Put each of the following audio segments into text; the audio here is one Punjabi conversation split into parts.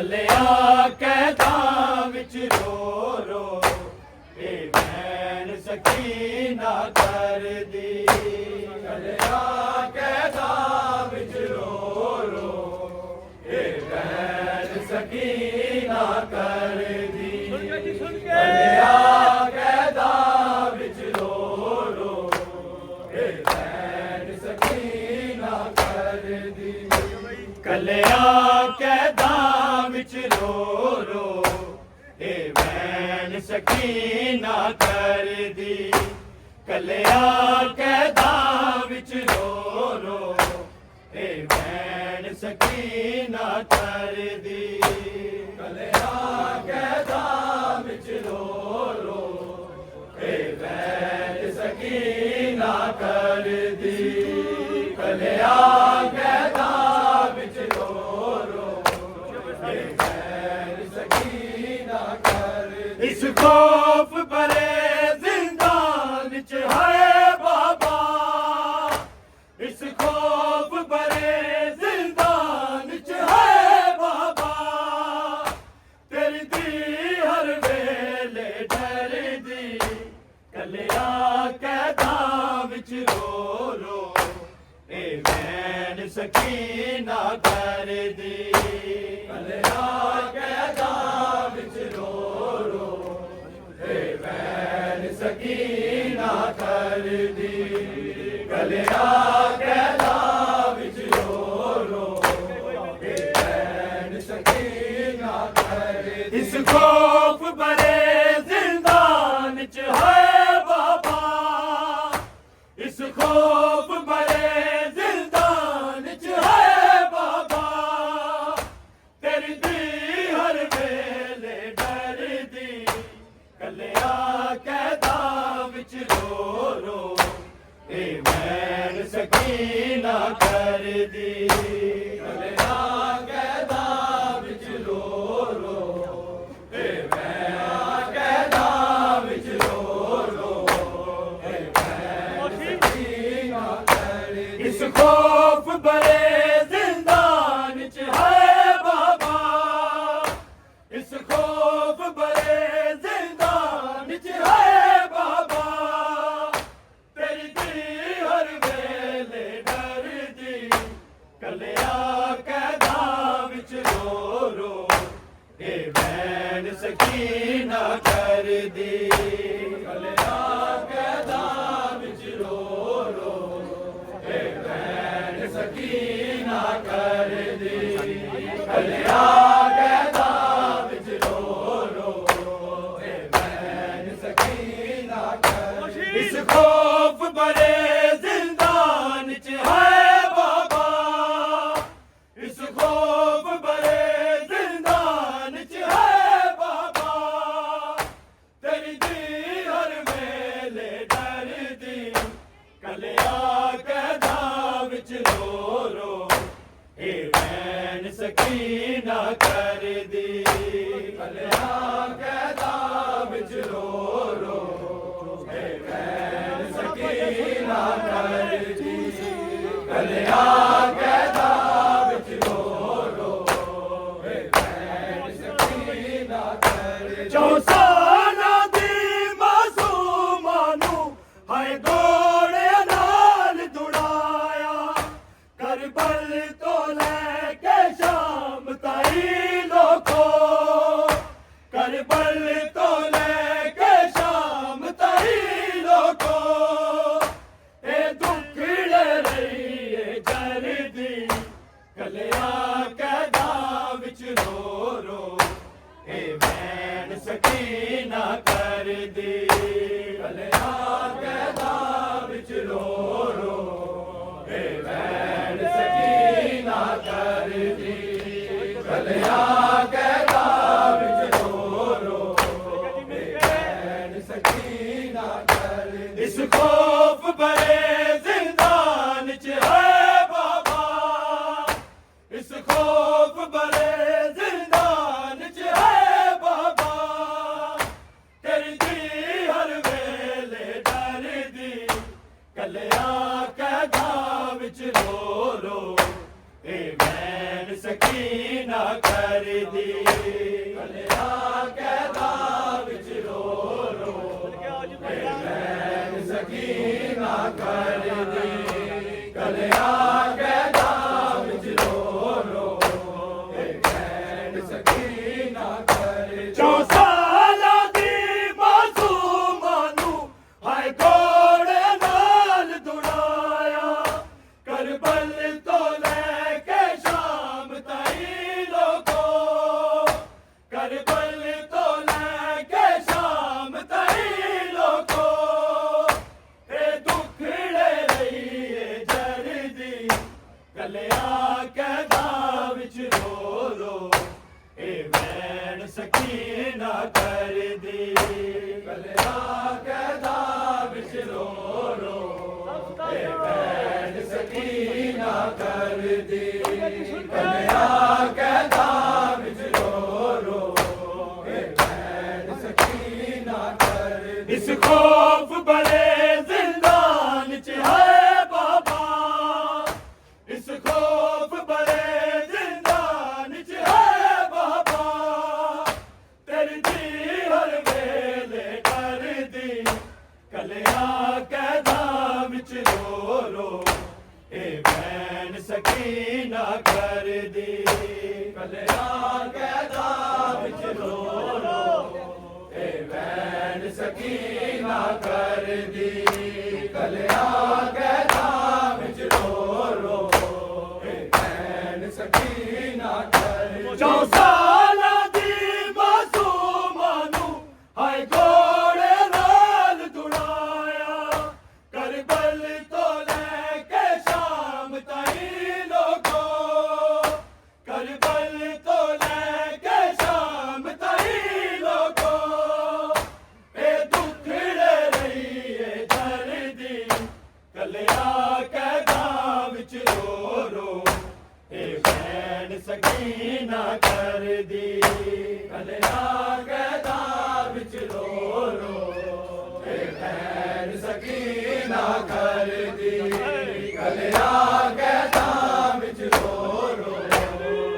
ਕੱਲਿਆ ਕੈਦਾਂ ਵਿੱਚ ਰੋ ਰੋ ਇਹ ਭੈਣ ਸਕੀਨਾ ਕਰਦੀ ਕੱਲਿਆ ਕੈਦਾਂ ਵਿੱਚ ਰੋ ਰੋ ਇਹ ਭੈਣ ਸਕੀਨਾ ਕਰਦੀ ਕੱਲਿਆ ਕੈਦਾਂ ਵਿੱਚ ਰੋ ਰੋ ਇਹ ਭੈਣ ਸਕੀਨਾ ਕਰਦੀ ਕੱਲਿਆ ਕੈਦਾਂ ਵਿੱਚ ਰੋ ਰੋ ਇਹ ਭੈਣ ਸਕੀਨਾ ਕਰਦੀ ਕੱਲਿਆ ਕੈਦਾਂ ਵਿੱਚ ਰੋ ਰੋ ਇਹ ਭੈਣ ਸਕੀਨਾ ਕਰਦੀ ਕੱਲਿਆ ਕੈਦਾਂ ਵਿੱਚ ਰੋ ਰੋ ਇਹ ਭੈਣ ਸਕੀਨਾ ਕਰਦੀ ਕੱਲਿਆ ਕੈਦਾਂ ਵਿੱਚ ਰੋ ਰੋ ਇਹ ਭੈਣ ਸਕੀਨਾ ਕਰਦੀ ਇਸ ਖੌਫ ਭਰੇ ਜ਼ਿੰਦਾਨ ਚ ਹੈ ਬਾਬਾ ਇਸ ਖੌਫ ਭਰੇ ਜ਼ਿੰਦਾਨ ਚ ਹੈ ਬਾਬਾ ਤੇਰੀ ਦੀ ਹਰ ਵੇਲੇ ਡਰਦੀ ਕੱਲਿਆ ਕੈਦਾਂ ਵਿੱਚ ਰੋ ਰੋ ਇਹ ਭੈਣ ਸਕੀਨਾ ਕਰਦੀ ਕੱਲਿਆ ਕੈਦਾਂ ਵਿੱਚ ਰੋ ਰੋ ਇਹ ਭੈਣ ਸਕੀਨਾ ਕਰਦੀ ਕੱਲਿਆ ਕੈਦਾਂ ਵਿੱਚ ਰੋ ਰੋ ਇਹ ਭੈਣ ਸਕੀਨਾ ਕਰਦੀ ਇਸ ਖੌਫ ਭਰੇ ਜ਼ਿੰਦਾਨ ਚ ਹੈ ਬਾਬਾ ਇਸ ਖੌਫ ਭਰੇ ਜ਼ਿੰਦਾਨ ਚ ਹੈ ਬਾਬਾ ਤੇਰੀ ਦੀ ਹਰ ਵੇਲੇ ਡਰਦੀ ਕੱਲਿਆ ਕੈਦਾਂ ਵਿੱਚ ਰੋ ਰੋ ਇਹ ਭੈਣ ਸਕੀਨਾ ਕਰਦੀ ਕੱਲਿਆ ਕੈਦਾਂ ਵਿੱਚ ਰੋ ਰੋ ਇਹ ਭੈਣ ਕੈਦਾਂ ਵਿੱਚ ਰੋ ਰੋ ਇਹ ਭੈਣ ਸਕੀਨਾ ਕਰਦੀ ਇਸ ਖੌਫ ਭਰੇ ਜ਼ਿੰਦਾਨ ਚ ਹੈ ਬਾਬਾ ਇਸ ਖੌਫ ਭਰੇ ਜ਼ਿੰਦਾਨ ਚ ਹੈ ਬਾਬਾ ਤੇਰੀ ਦੀ ਹਰ ਵੇਲੇ ਡਰਦੀ ਕੱਲਿਆ ਕੈਦਾਂ ਵਿੱਚ ਰੋ ਰੋ ਇਹ ਭੈਣ ਸਕੀਨਾ ਕਰਦੀ ਕੱਲਿਆ ਕੈਦਾਂ ਵਿੱਚ ਰੋ ਰੋ ਇਹ ਭੈਣ ਸਕੀਨਾ ਕਰਦੀ ਕੱਲਿਆ ਕੈਦਾਂ ਵਿੱਚ ਰੋ ਰੋ ਇਹ ਭੈਣ ਸਕੀਨਾ ਕਰਦੀ ਇਸ ਖੌਫ ਭਰੇ ਜ਼ਿੰਦਾਨ ਚ ਹੈ ਬਾਬਾ ਇਸ ਖੌਫ ਭਰੇ ਜ਼ਿੰਦਾਨ ਚ ਹੈ ਬਾਬਾ ਤੇਰੀ ਦੀ ਹਰ ਵੇਲੇ ਡਰਦੀ ਕੱਲਿਆ ਕੈਦਾਂ ਵਿੱਚ ਰੋ ਰੋ ਇਹ ਭੈਣ ਸਕੀਨਾ ਕਰਦੀ ਕੱਲਿਆ ਕੈਦਾਂ ਵਿੱਚ ਰੋ ਰੋ ਇਹ ਭੈਣ ਸਕੀਨਾ ਕਰਦੀ ਕੱਲਿਆ ਕੈਦਾਂ ਵਿੱਚ ਰੋ ਰੋ ਇਹ ਭੈਣ ਸਕੀਨਾ ਕਰਦੀ ਚੌਸਾਨਾ ਦੀ ਮਾਸੂਮਾਂ ਨੂੰ ਹਾਏ ਗੋੜਿਆਂ ਨਾਲ ਦੁੜਾਇਆ ਕਰਬਲ ਤੋਂ ਲੈ ਕੇ ਸ਼ਾਮ ਤਾਈਂ ਲੋਕੋ ਕਰਬਲ ਤੋਂ ਲੈ ਕੇ ਸ਼ਾਮ ਤਾਈਂ ਲੋਕੋ ਇਹ ਦੁੱਖੜੇ ਰਹੀਏ ਜਰਦੀ ਕੱਲਿਆ ਕੈਦਾਂ ਵਿੱਚ ਰੋ ਰੋ ਇਹ ਭੈਣ ਸਕੀਨਾ ਕਲਿਆ ਕੈਦਾ ਵਿੱਚ ਰੋ ਰੋ ਭੈਣ ਸਕੀਨਾ ਕਰਦੀ ਕਲਿਆ ਕੈਦਾ ਵਿੱਚ ਰੋ ਰੋ ਭੈਣ ਸਕੀਨਾ ਕਰਦੀ 4 ਸਾਲਾਂ ਦੀ ਮਾਸੂਮਾਂ ਨੂੰ ਹਾਏ ਘੋੜੇ ਨਾਲ ਦੁੜਾਇਆ ਕਰਬਲ ਤੋਂ ਲੈ ਕੇ ਸ਼ਾਮ ਤਾਈਂ ਲੋਕੋ ਕਰਬਲ ਤੋਂ ਲੈ ਕੇ ਸ਼ਾਮ ਤਾਈਂ ਲੋਕੋ ਇਹ ਦੁੱਖੜੇ ਰਹੀਏ ਜਰਦੀ ਕਲਿਆ ਕੈਦਾ ਵਿੱਚ ਰੋ ਰੋ ਇਹ ਵੈਣ ਸਕੀਨਾ ਕਰਦੀ ਕਲਿਆ ਕੈਦਾ ਵਿੱਚ ਰੋ ਰੋ ਇਹ ਵੈਣ ਸਕੀਨਾ ਕਰਦੀ ਕਲਿਆ ਕੈਦਾ ਵਿੱਚ ਰੋ ਰੋ ਇਹ ਵੈਣ ਸਕੀਨਾ ਕਰਦੀ ਇਸ ਖੌਫ ਬੜੇ ਜ਼ਿੰਦਾਨ ਚ ਹੈ ਬਾਬਾ ਇਸ ਖੌਫ ਬੜੇ ਜ਼ਿੰਦਾਨ ਚ ਹੈ ਬਾਬਾ ਤੇਰੀ ਜੀ ਹਰ ਵੇਲੇ ਕਰਦੀ ਕਲਿਆ ਕੈਦਾ ਵਿੱਚ ਰੋ ਰੋ ਇਹ ਭੈਣ ਸਕੀਨਾ ਕਰਦੀ ਕਲਿਆ ਕੈਦਾ ਵਿੱਚ ਰੋ ਰੋ ਇਹ ਭੈਣ ਸਕੀਨਾ ਕਰਦੀ ਕਲਿਆ ਕੈਦਾ ਵਿੱਚ ਰੋ ਰੋ ਇਹ ਭੈਣ ਸਕੀਨਾ ਕਰਦੀ 4 ਸਾਲਾਂ ਦੀ ਮਾਸੂਮਾਂ ਨੂੰ ਹਾਏ ਘੋੜੇ ਨਾਲ ਦੁੜਾਇਆ ਕਰਬਲ ਤੋਂ ਲੈ ਕੇ ਸ਼ਾਮ ਤਾਈਂ ਲੋਕੋ ਕਰਬਲ ਤੋਂ ਲੈ ਕੇ ਸ਼ਾਮ ਤਾਈਂ ਲੋਕੋ ਇਹ ਦੁੱਖੜੇ ਰਹੀਏ ਜਰਦੀ ਕਲਿਆ ਕੈਦਾ ਵਿੱਚ ਰੋ ਰੋ ਇਹ ਭੈਣ ਸਕੀਨਾ ਕਰਦੀ ਕਲਿਆ ਕੈਦਾ ਵਿੱਚ ਰੋ ਰੋ ਇਹ ਭੈਣ ਸਕੀਨਾ ਕਰਦੀ ਕਲਿਆ ਕੈਦਾ ਵਿੱਚ ਰੋ ਰੋ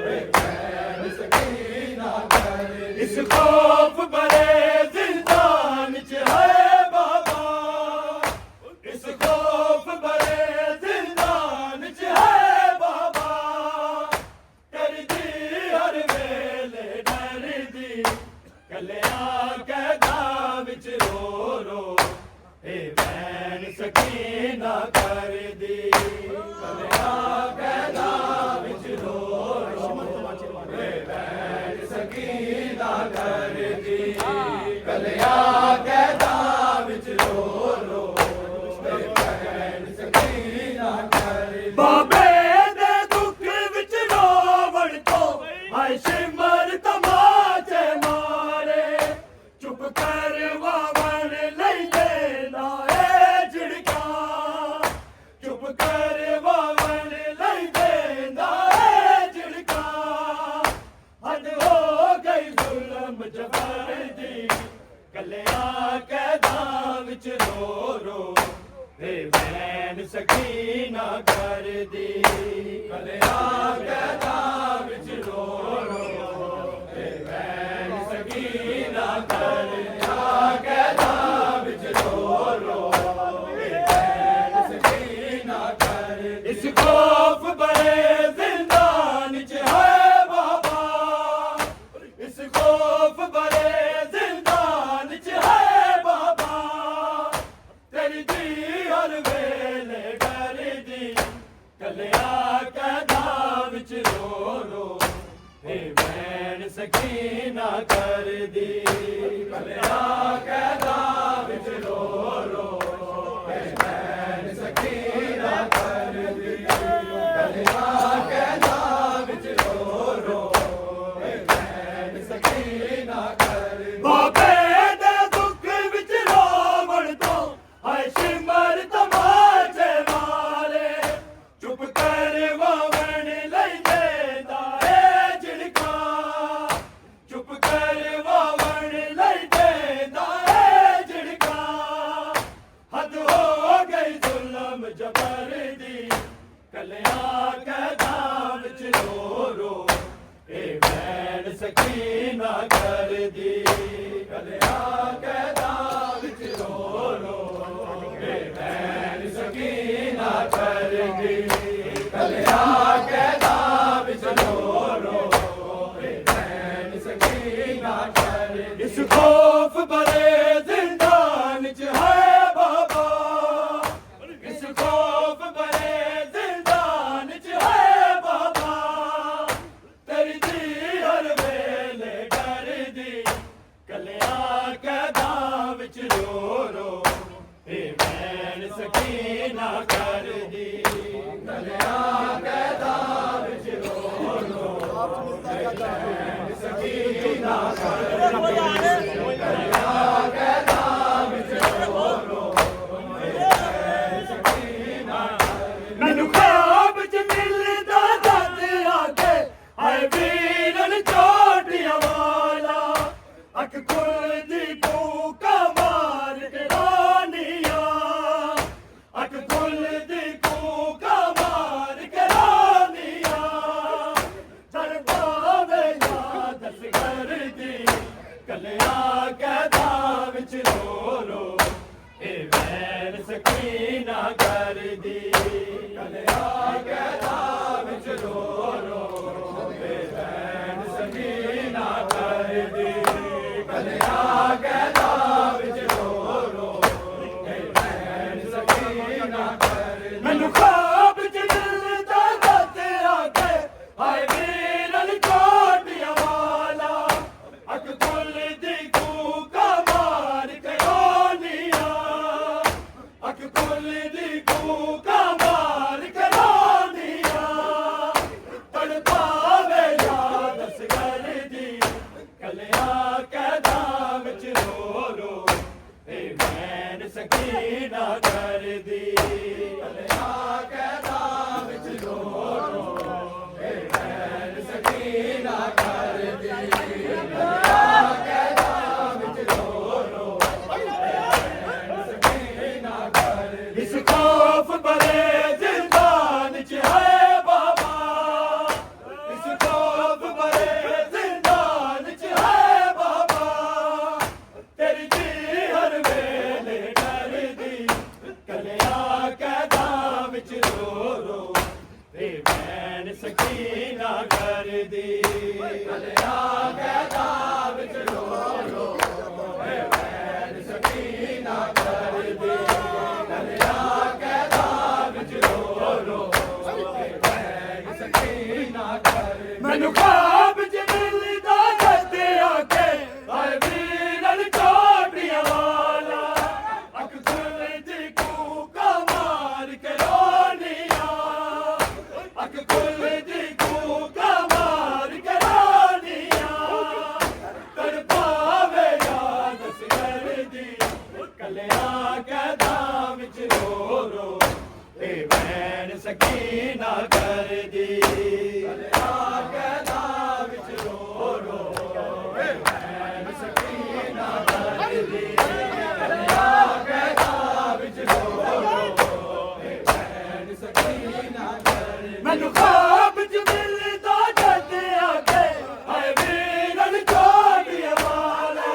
ਇਹ ਭੈਣ ਸਕੀਨਾ ਕਰਦੀ ਇਸ ਖੌਫ ਬੜੇ ਜ਼ਿੰਦਾਨ ਚ ਹੈ ਬਾਬਾ ਇਸ ਖੌਫ ਬੜੇ ਜ਼ਿੰਦਾਨ ਚ ਹੈ ਬਾਬਾ ਕਰਦੀ ਹਰ ਵੇਲੇ ਡਰਦੀ ਕਲਿਆ ਕੈਦਾ ਵਿੱਚ ਰੋ ਰੋ ਇਹ ਭੈਣ ਸਕੀਨਾ ਕਰਦੀ ਕਲਿਆ ਕੈਦਾ ਵਿੱਚ ਰੋ ਰੋ ਇਹ ਭੈਣ ਸਕੀਨਾ ਕਰਦੀ ਕਲਿਆ ਕੈਦਾ ਵਿੱਚ ਰੋ ਰੋ ਇਹ ਭੈਣ ਸਕੀਨਾ ਕਰਦੀ ਬਾਬੇ ਦੇ ਦੁੱਖ ਵਿੱਚ ਰੋਵਣ ਤੋਂ ਹਾਏ ਸਿਮਰ ਤਮਾਚੇ ਮਾਰੇ ਚੁੱਪ ਕਰ ਵਾਵਣ ਲੈਂਦੇ ਨਾ ਇਹ ਝਿੜਕਾਂ ਚੁੱਪ ਕਰ ਵਾਵਣ ਲੈਂਦੇ ਨਾ ਇਹ ਝਿੜਕਾਂ ਹੱਦ ਹੋ ਗਈ ਜ਼ੁਲਮ ਜਬਰ ਦੀ ਕਲਿਆ ਕੈਦਾ ਵਿੱਚ ਰੋ ਰੋ ਇਹ ਭੈਣ ਸਕੀਨਾ ਕਰਦੀ ਕਲਿਆ ਕੈਦਾ ਵਿੱਚ ਰੋ ਰੋ ਇਹ ਭੈਣ ਸਕੀਨਾ ਕਲਿਆ ਕੈਦਾ ਵਿੱਚ ਰੋ ਰੋ ਇਹ ਭੈਣ ਸਕੀਨਾ ਕਰਦੀ ਇਸ ਖੌਫ ਬੜੇ ਜ਼ਿੰਦਾਨ ਚ ਹੈ ਬਾਬਾ ਇਸ ਖੌਫ ਬੜੇ ਜ਼ਿੰਦਾਨ ਚ ਹੈ ਬਾਬਾ ਤੇਰੀ ਜੀ ਹਰ ਵੇਲੇ ਡਰਦੀ ਕਲਿਆ ਕੈਦਾ ਵਿੱਚ ਰੋ ਰੋ ਇਹ ਭੈਣ ਸਕੀਨਾ ਕਰਦੀ ਕਲਿਆ ਕੈਦਾ ਵਿੱਚ ਰੋ ਰੋ ਇਹ ਭੈਣ ਸਕੀਨਾ ਕਰਦੀ ਕਲਿਆ ਕੈਦਾ ਵਿੱਚ ਰੋ ਰੋ ਇਹ ਭੈਣ ਸਕੀਨਾ ਕਰਦੀ ਬਾਬੇ ਦੇ ਦੁੱਖ ਵਿੱਚ ਰੋਵਣ ਤੋਂ ਹਾਏ ਸਿਮਰ ਤਮਾਚੇ ਮਾਰੇ ਚੁੱਪ ਕਰ ਵਾਵਣ ਲੈਂਦੇ ਨਾ ਇਹ ਝਿੜਕਾਂ ਚੁੱਪ ਕਰ ਵਾਵਣ ਲੈਂਦੇ ਨਾ ਇਹ ਝਿੜਕਾਂ ਸਕੀਨਾ ਕਰਦੀ ਕਲਿਆ ਕੈਦਾਂ ਵਿੱਚ ਰੋ ਰੋ ਭੈਣ ਸਕੀਨਾ ਕਰਦੀ ਕਲਿਆ ਕੈਦਾਂ ਵਿੱਚ ਰੋ ਰੋ ਭੈਣ ਸਕੀਨਾ ਕਰਦੀ ਇਸ ਖੌਫ ਭਰੇ ਜ਼ਿੰਦਾਨ ਚ ਹੈ ਬਾਬਾ ਇਸ ਖੌਫ ਭਰੇ ਜ਼ਿੰਦਾਨ ਚ ਹੈ ਬਾਬਾ ਤੇਰੀ ਦੀ ਹਰ ਵੇਲੇ ਡਰਦੀ ਕਲਿਆ ਕੈਦਾਂ ਵਿੱਚ ਰੋ ਰੋ ਇਹ ਭੈਣ ਸਕੀਨਾ ਕਰਦੀ ਕਲਿਆ ਕੈਦਾਂ ਵਿੱਚ ਰੋ ਰੋ ਭੈਣ ਸਕੀਨਾ ਕਰਦੀ ਕਲਿਆ ਕੈਦਾਂ ਵਿੱਚ ਰੋ ਰੋ ਭੈਣ ਸਕੀਨਾ ਮੈਨੂੰ ਖਾਬ ਚ ਮਿਲਦਾ ਦਰਦ ਆਗੇ ਹਾਏ ਵੀਰਨ ਚੋਟੀਆਂ ਵਾਲਾ ਅੱਖ ਖੁੱਲਦੀ ਕੂਕਾ ਮਾਰ ਕੇ ਰਾਨੀਆਂ ਅੱਖ ਖੁੱਲਦੀ ਕੂਕਾ ਮਾਰ ਕੇ ਰਾਨੀਆਂ ਦਰਬਾਰ ਵੇ ਯਾਦ ਕਰਦੀ ਕਲਿਆ ਕੈਦਾਂ ਵਿੱਚ ਰੋ ਰੋ ਇਹ ਭੈਣ ਸਕੀਨਾ ਕਰਦੀ ਕਲਿਆ ਕੈਦਾਂ ਵਿੱਚ ਰੋ ਰੋ ਇਹ ਭੈਣ ਸਕੀਨਾ ਕਰਦੀ ਕਲਿਆ ਕੈਦਾਂ ਵਿੱਚ ਰੋ ਰੋ ਇਹ ਭੈਣ ਸਕੀਨਾ ਕਰਦੀ ਮੈਨੂੰ ਖਾਬ ਚ ਮਿਲਦਾ ਦਰਦ ਆਗੇ ਹਾਏ ਵੀਰਨ ਚੋਟੀਆਂ ਵਾਲਾ ਅੱਖ ਖੁੱਲਦੀ ਕੂਕਾ ਮਾਰ ਕੇ ਰੋਨੀਆਂ ਅੱਖ ਖੁੱਲਦੀ ਕੂਕਾ ਮਾਰ ਕੇ ਰੋਨੀਆਂ ਤੜਪਾਵੇ ਯਾਦ ਕਰਦੀ ਕਲਿਆ ਕੈਦਾਂ ਵਿੱਚ ਰੋ ਰੋ ਇਹ ਭੈਣ ਸਕੀਨਾ ਕਰਦੀ ਕਲਿਆ ਕੈਦਾਂ ਵਿੱਚ ਰੋ ਰੋ ਇਹ ਭੈਣ ਸਕੀਨਾ ਕਰਦੀ ਕਲਿਆ ਕੈਦਾਂ ਵਿੱਚ ਰੋ ਰੋ ਇਸ ਖੌਫ ਭਰੇ ਜ਼ਿੰਦਾਨ ਚ ਹੈ ਬਾਬਾ ਇਸ ਖੌਫ ਭਰੇ ਜ਼ਿੰਦਾਨ ਚ ਹੈ ਬਾਬਾ ਤੇਰੀ ਜੀ ਹਰ ਵੇਲੇ ਡਰਦੀ ਕਲਿਆ ਕੈਦਾਂ ਵਿੱਚ ਰੋ ਰੋ ਇਹ ਭੈਣ ਸਕੀਨਾ ਕਰਦੀ ਕਲਿਆ ਕੈਦਾਂ ਵਿੱਚ ਰੋ ਰੋ ਇਹ ਭੈਣ ਸਕੀਨਾ ਕਰਦੀ ਕਲਿਆ ਕੈਦਾਂ ਵਿੱਚ ਰੋ ਰੋ ਇਹ ਭੈਣ ਸਕੀਨਾ ਕਰਦੀ ਮੈਨੂੰ ਖਾਬ ਚ ਮਿਲਦਾ ਦਰਦ ਆਗੇ ਹਾਏ ਵੀਰਨ ਚੋਟੀਆਂ ਵਾਲਾ ਅੱਖ ਖੁੱਲਦੀ ਕੂਕਾ ਮਾਰ ਕੇ ਰੋਨੀਆਂ ਅੱਖ ਖੁੱਲਦੀ ਕੂਕਾ ਮਾਰ ਕੇ ਰੋਨੀਆਂ ਤੜਪਾਵੇ ਯਾਦ ਕਰਦੀ ਕਲਿਆ ਕੈਦਾਂ ਵਿੱਚ ਰੋ ਰੋ ਇਹ ਭੈਣ ਸਕੀਨਾ ਕਰਦੀ ਕਲਿਆ ਕੈਦਾਂ ਵਿੱਚ ਰੋ ਰੋ ਇਹ ਭੈਣ ਸਕੀਨਾ ਕਰਦੀ ਕਲਿਆ ਕੈਦਾਂ ਵਿੱਚ ਰੋ ਰੋ ਇਹ ਭੈਣ ਸਕੀਨਾ ਕਰਦੀ ਮੈਨੂੰ ਖਾਬ ਚ ਮਿਲਦਾ ਦਰਦ ਆਗੇ ਹਾਏ ਵੀਰਨ ਚੋਟੀਆਂ ਵਾਲਾ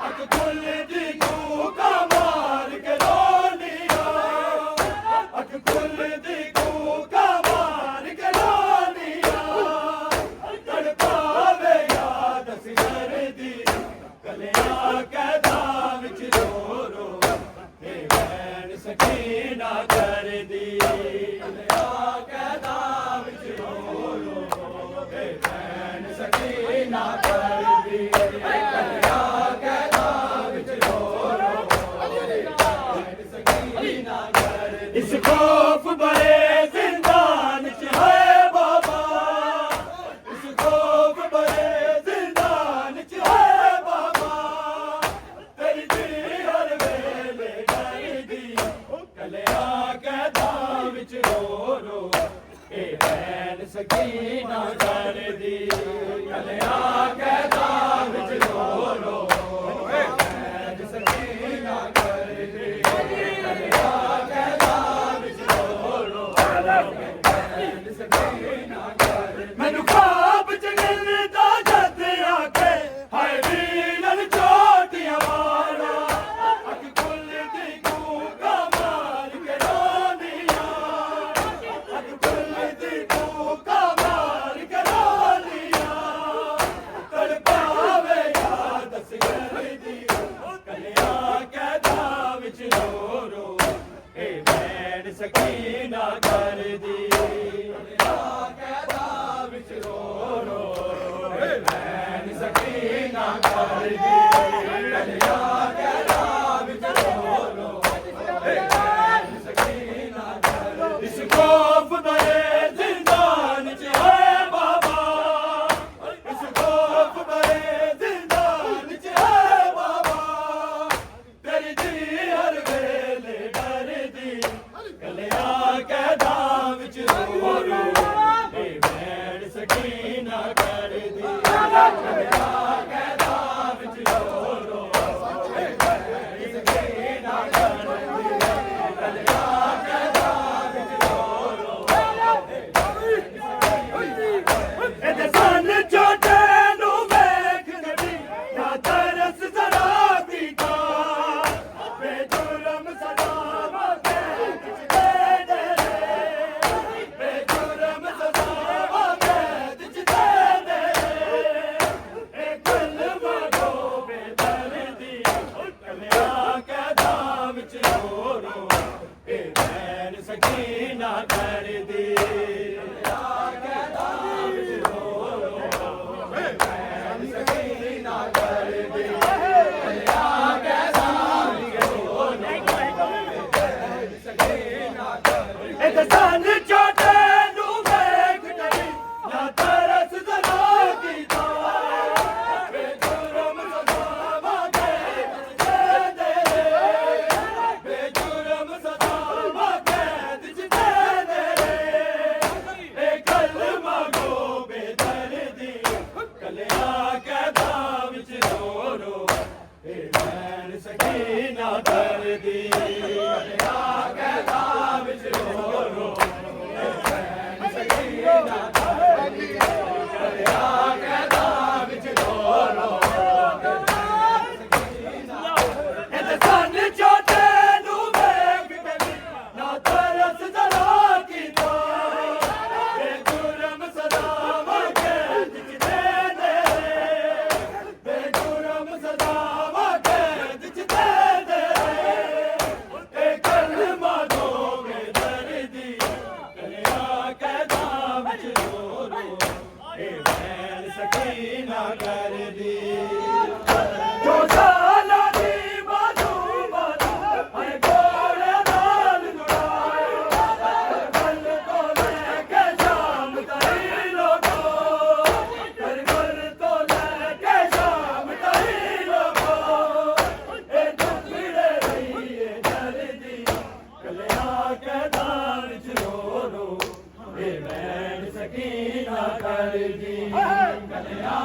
ਅੱਖ ਖੁੱਲਦੀ ਕੂਕਾ ਮਾਰ ਕੇ ਰੋਨੀਆਂ ਅੱਖ ਖੁੱਲਦੀ ਕੂਕਾ ਮਾਰ ਕੇ ਰੋਨੀਆਂ ਤੜਪਾਵੇ ਯਾਦ ਕਰਦੀ ਕਲਿਆ ਕੈਦਾਂ ਵਿੱਚ ਰੋ ਰੋ ਇਹ ਭੈਣ ਸਕੀਨਾ ਕਰਦੀ ਕਲਿਆ ਕੈਦਾਂ ਵਿੱਚ ਰੋ ਰੋ ਇਹ ਭੈਣ ਸਕੀਨਾ ਕਰਦੀ ਕਲਿਆ ਕੈਦਾਂ ਵਿੱਚ ਰੋ ਰੋ ਇਹ ਭੈਣ ਸਕੀਨਾ ਕਰਦੀ ਇਸ ਖੌਫ ਭਰੇ ਜ਼ਿੰਦਾਨ ਚ ਹੈ ਬਾਬਾ ਇਸ ਖੌਫ ਭਰੇ ਜ਼ਿੰਦਾਨ ਚ ਹੈ ਬਾਬਾ ਤੇਰੀ ਜੀ ਹਰ ਵੇਲੇ ਡਰਦੀ ਕਲਿਆ ਕੈਦਾਂ ਵਿੱਚ ਰੋ ਰੋ ਇਹ ਭੈਣ ਸਕੀਨਾ ਕਰਦੀ ਕਲਿਆ ਕੈਦਾਂ ਵਿੱਚ ਰੋ ਸਕੀਨਾ ਕਰਦੀ ਕਲਿਆ ਕੈਦਾਂ ਵਿੱਚ ਰੋ ਰੋ ਭੈਣ ਸਕੀਨਾ ਕਰਦੀ ਕਲਿਆ ਕੈਦਾਂ ਵਿੱਚ ਰੋ ਰੋ ਇਹਦੇ ਸੰਨ ਛੋਟੇ ਨੂੰ ਵੇਖ ਕੇ ਨਾ ਤਰਸ ਜ਼ਰਾ ਕੀਤਾ ਬੇਜੁਰਮ ਸਦਾਵਾਂ ਕੈਦ ਚ ਦੇ ਦੇ ਬੇਜੁਰਮ ਸਦਾਵਾਂ ਕੈਦ ਚ ਦੇ ਦੇ ਇਹ ਕਲਮਾ ਦੋਵੇਂ ਦਰਦੀ ਕਲਿਆ ਕੈਦਾਂ ਵਿੱਚ ਰੋ ਰੋ ਇਹ ਭੈਣ ਸਕੀਨਾ ਕਰਦੀ ਜੋ ਸਾਲਾ ਦੀ ਬਾਜੂ ਬਾਜੂ ਹਰ ਕੋਲੇ ਨਾਲ ਜੁੜਾਏ ਬਲ ਤੋਂ ਲੈ ਕੇ ਸ਼ਾਮ ਤਾਈਂ ਲੋਗੋ ਹਰ ਬਲ ਤੋਂ ਲੈ ਕੇ ਸ਼ਾਮ ਤਾਈਂ ਲੋਗੋ ਇਹ ਦੁਖੜੇ ਰਹੀਏ ਜਲਦੀ ਕਲਿਆ ਕੈਦਾਂ ਵਿੱਚ ਰੋ ਰੋ ਇਹ ਭੈਣ ਸਕੀਨਾ ਕਰਦੀ ਕਲਿਆ